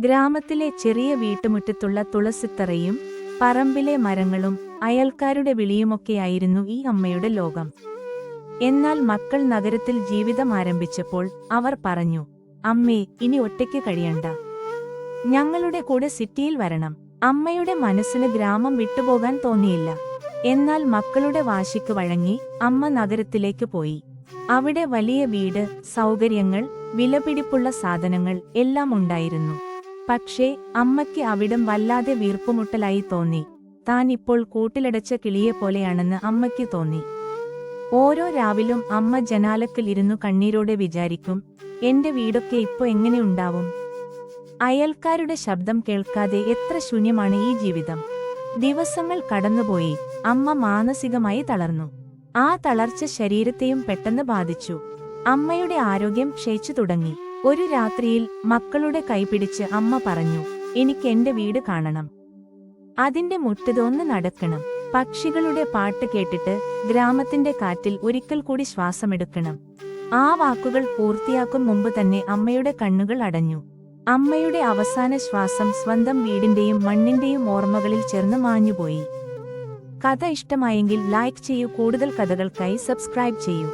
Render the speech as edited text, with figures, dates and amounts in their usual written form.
ഗ്രാമത്തിലെ ചെറിയ വീട്ടുമുറ്റത്തുള്ള തുളസിത്തറയും പറമ്പിലെ മരങ്ങളും അയൽക്കാരുടെ വിളിയുമൊക്കെയായിരുന്നു ഈ അമ്മയുടെ ലോകം. എന്നാൽ മക്കൾ നഗരത്തിൽ ജീവിതം ആരംഭിച്ചപ്പോൾ അവർ പറഞ്ഞു, "അമ്മേ, ഇനി ഒറ്റയ്ക്ക് കഴിയണ്ട. ഞങ്ങളുടെ കൂടെ സിറ്റിയിൽ വരണം." അമ്മയുടെ മനസ്സിന് ഗ്രാമം വിട്ടുപോകാൻ തോന്നിയില്ല. എന്നാൽ മക്കളുടെ വാശിക്ക് വഴങ്ങി അമ്മ നഗരത്തിലേക്ക് പോയി. അവിടെ വലിയ വീട്, സൗകര്യങ്ങൾ, വിലപിടിപ്പുള്ള സാധനങ്ങൾ എല്ലാം ഉണ്ടായിരുന്നു. പക്ഷേ അമ്മയ്ക്ക് അവിടം വല്ലാതെ വീർപ്പുമുട്ടലായി തോന്നി. താൻ ഇപ്പോൾ കൂട്ടിലടച്ച കിളിയെപ്പോലെയാണെന്ന് അമ്മയ്ക്ക് തോന്നി. ഓരോ രാവിലും അമ്മ ജനാലക്കൽ ഇരുന്നു കണ്ണീരോടെ വിചാരിക്കും, "എന്റെ വീടൊക്കെ ഇപ്പോ എങ്ങനെയുണ്ടാവും? അയൽക്കാരുടെ ശബ്ദം കേൾക്കാതെ എത്ര ശൂന്യമാണ് ഈ ജീവിതം." ദിവസങ്ങൾ കടന്നുപോയി. അമ്മ മാനസികമായി തളർന്നു. ആ തളർച്ച ശരീരത്തെയും പെട്ടെന്ന് ബാധിച്ചു. അമ്മയുടെ ആരോഗ്യം ക്ഷയിച്ചു തുടങ്ങി. ഒരു രാത്രിയിൽ മക്കളുടെ കൈപിടിച്ച് അമ്മ പറഞ്ഞു, "എനിക്ക് എന്റെ വീട് കാണണം. അതിന്റെ മുറ്റത്തൊന്ന് നടക്കണം. പക്ഷികളുടെ പാട്ട് കേട്ടിട്ട് ഗ്രാമത്തിന്റെ കാറ്റിൽ ഒരിക്കൽ കൂടി ശ്വാസമെടുക്കണം." ആ വാക്കുകൾ പൂർത്തിയാക്കും മുമ്പ് തന്നെ അമ്മയുടെ കണ്ണുകൾ അടഞ്ഞു. അമ്മയുടെ അവസാന ശ്വാസം സ്വന്തം വീടിന്റെയും മണ്ണിന്റെയും ഓർമ്മകളിൽ ചേർന്ന് മാഞ്ഞുപോയി. കഥ ഇഷ്ടമായെങ്കിൽ ലൈക്ക് ചെയ്യൂ. കൂടുതൽ കഥകൾക്കായി സബ്സ്ക്രൈബ് ചെയ്യൂ.